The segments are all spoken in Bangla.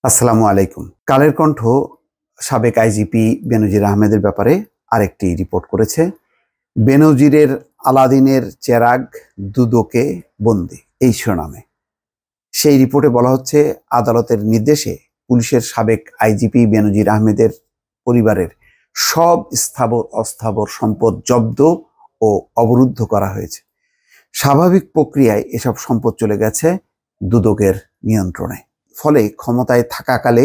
আসসালামু আলাইকুম। কালের কণ্ঠ সাবেক আইজিপি বেনজির আহমেদের ব্যাপারে আরেকটি রিপোর্ট করেছে। বেনজিরের আলাদিনের চেরাগ দুদকে বন্দি, এই শিরোনামে। সেই রিপোর্টে বলা হচ্ছে, আদালতের নির্দেশে পুলিশের সাবেক আইজিপি বেনজির আহমেদের পরিবারের সব স্থাবর অস্থাবর সম্পদ জব্দ ও অবরুদ্ধ করা হয়েছে। স্বাভাবিক প্রক্রিয়ায় এসব সম্পদ চলে গেছে দুদকের নিয়ন্ত্রণে। ফলে ক্ষমতায় থাকাকালে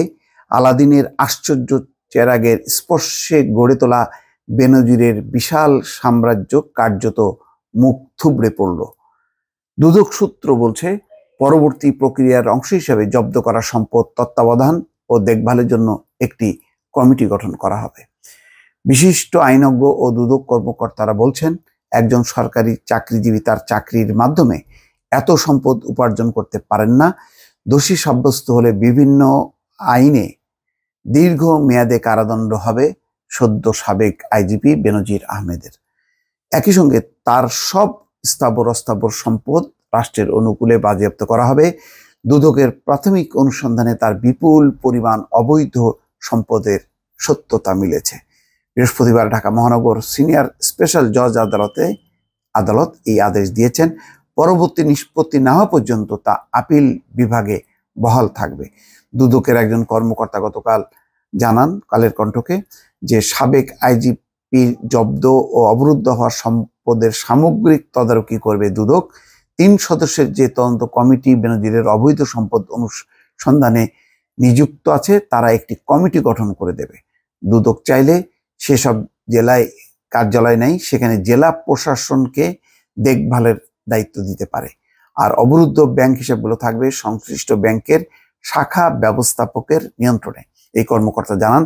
আলাদিনের আশ্চর্য চেরাগের স্পর্শে গড়ে তোলা বেনজিরের বিশাল সাম্রাজ্য কার্যত মুখ থুবড়ে পড়ল। দুদক সূত্র বলছে, পরবর্তী প্রক্রিয়ার অংশ হিসেবে জব্দ করা সম্পদ তত্ত্বাবধান ও দেখভালের জন্য একটি কমিটি গঠন করা হবে। বিশিষ্ট আইনজ্ঞ ও দুদক কর্মকর্তারা বলছেন, একজন সরকারি চাকরিজীবী তার চাকরির মাধ্যমে এত সম্পদ উপার্জন করতে পারেন না। দোষী সাব্যস্ত হলে বিভিন্ন আইনে দীর্ঘ মেয়াদে কারাদণ্ড হবে সদ্য সাবেক আইজিপি বেনজির আহমেদের। একই সঙ্গে তার সব স্থাবর অস্থাবর সম্পদ রাষ্ট্রের অনুকূলে বাজেয়াপ্ত করা হবে। দুদকের প্রাথমিক অনুসন্ধানে তার বিপুল পরিমাণ অবৈধ সম্পদের সত্যতা মিলেছে। বৃহস্পতিবার ঢাকা মহানগর সিনিয়র স্পেশাল জজ আদালত এই আদেশ দিয়েছেন। পরবর্তী নিষ্পত্তি না হওয়া পর্যন্ত তা আপিল বিভাগে বহাল থাকবে। দুদকের একজন কর্মকর্তা গতকাল জানান কালের কণ্ঠকে যে, সাবেক আইজিপির জব্দ ও অবরুদ্ধ হওয়ার সম্পদের সামগ্রিক তদারকি করবে দুদক। 3 সদস্যের যে তদন্ত কমিটি বেনজিরের অবৈধ সম্পদ অনুসন্ধানে নিযুক্ত আছে, তারা একটি কমিটি গঠন করে দেবে। দুদক চাইলে সেসব জেলায় কার্যালয় নেই, সেখানে জেলা প্রশাসনকে দেখভালের দায়িত্ব দিতে পারে। আর অবরুদ্ধ ব্যাংক হিসাবগুলো থাকবে সংশ্লিষ্ট ব্যাংকের শাখা ব্যবস্থাপকের নিয়ন্ত্রণে। এই কর্মকর্তা জানান,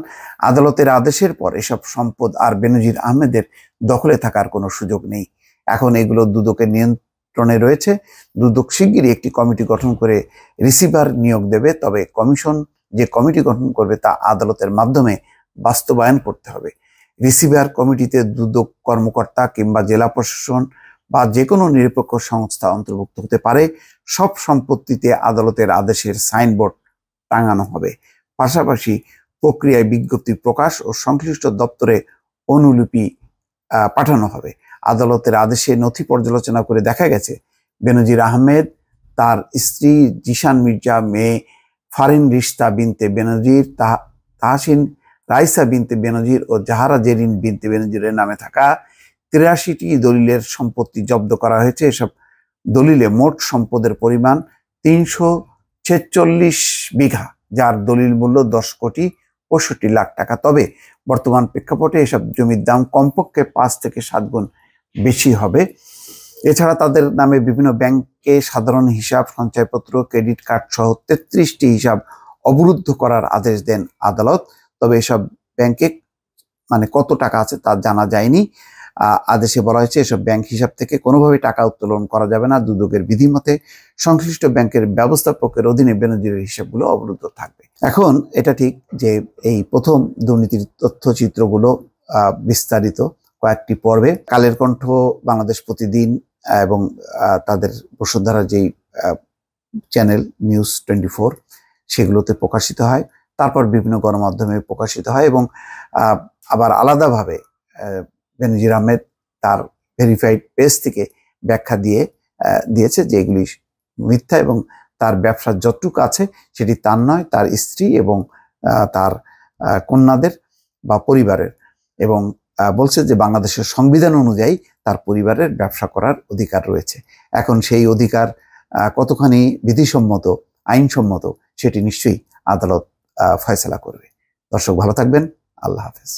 আদালতের আদেশের পর এসব সম্পদ আর বেনজির আহমেদের দখলে থাকার কোনো সুযোগ নেই। এখন এগুলো দুদকের নিয়ন্ত্রণে রয়েছে। দুদক শিগগিরই একটি কমিটি গঠন করে রিসিভার নিয়োগ দেবে। তবে কমিশন যে কমিটি গঠন করবে তা আদালতের মাধ্যমে বাস্তবায়ন করতে হবে। রিসিভার কমিটিতে দুদক কর্মকর্তা কিংবা জেলা প্রশাসন বা যে কোনো নিরপেক্ষ সংস্থা অন্তর্ভুক্ত হতে পারে। সব সম্পত্তিতে আদালতের আদেশের সাইনবোর্ড টাঙানো হবে। পাশাপাশি প্রক্রিয়ায় বিজ্ঞপ্তি প্রকাশ ও সংশ্লিষ্ট দপ্তরে অনুলিপি পাঠানো হবে। আদালতের আদেশে নথি পর্যালোচনা করে দেখা গেছে, বেনজির আহমেদ, তার স্ত্রী জিশান মির্জা, মেয়ে ফারিন রিশতা বিনতে বেনজির, তাহসিন রাইসা বিনতে বেনজির ও জাহারা জেরিন বিনতে বেনজিরের নামে থাকা 83টি দলিলের সম্পত্তি জব্দ করা হয়েছে। এসব দলিলে মোট সম্পদের পরিমাণ 346 বিঘা, যার দলিল মূল্য 10,65,00,000 টাকা। তবে বর্তমান প্রেক্ষাপটে এসব জমির দাম কমপক্ষে 5 থেকে 7 গুণ বেশি হবে। এছাড়া তাদের নামে বিভিন্ন ব্যাংকে সাধারণ হিসাব, সঞ্চয়পত্র, ক্রেডিট কার্ড সহ 33টি হিসাব অবরুদ্ধ করার আদেশ দেন আদালত। তবে এসব ব্যাংকে কত টাকা আছে তা জানা যায়নি। আদেশে বলা হয়েছে, এসব ব্যাংক হিসাব থেকে কোনোভাবে টাকা উত্তোলন করা যাবে না। দুদকের বিধিমতে সংশ্লিষ্ট ব্যাংকের ব্যবস্থাপকের অধীনে বেনজিরের হিসাবগুলো অবরুদ্ধ থাকবে। এখন এটা ঠিক যে এই প্রথম দুর্নীতির তথ্যচিত্রগুলো বিস্তারিত কয়েকটি পর্বে কালের কণ্ঠ, বাংলাদেশ প্রতিদিন এবং তাদের বসুন্ধরার যেই চ্যানেল নিউজ 24 সেগুলোতে প্রকাশিত হয়। তারপর বিভিন্ন গণমাধ্যমে প্রকাশিত হয় এবং আবার আলাদাভাবে বেনজির আহমেদ তার ভেরিফাইড পেজ থেকে ব্যাখ্যা দিয়েছে যে এগুলি মিথ্যা এবং তার ব্যবসার যতটুকু আছে সেটি তার নয়, তার স্ত্রী এবং তার কন্যাদের বা পরিবারের, এবং বলছে যে বাংলাদেশের সংবিধান অনুযায়ী তার পরিবারের ব্যবসা করার অধিকার রয়েছে। এখন সেই অধিকার কতখানি বিধিসম্মত, আইনসম্মত, সেটি নিশ্চয়ই আদালত ফয়সালা করবে। দর্শক ভালো থাকবেন। আল্লাহ হাফেজ।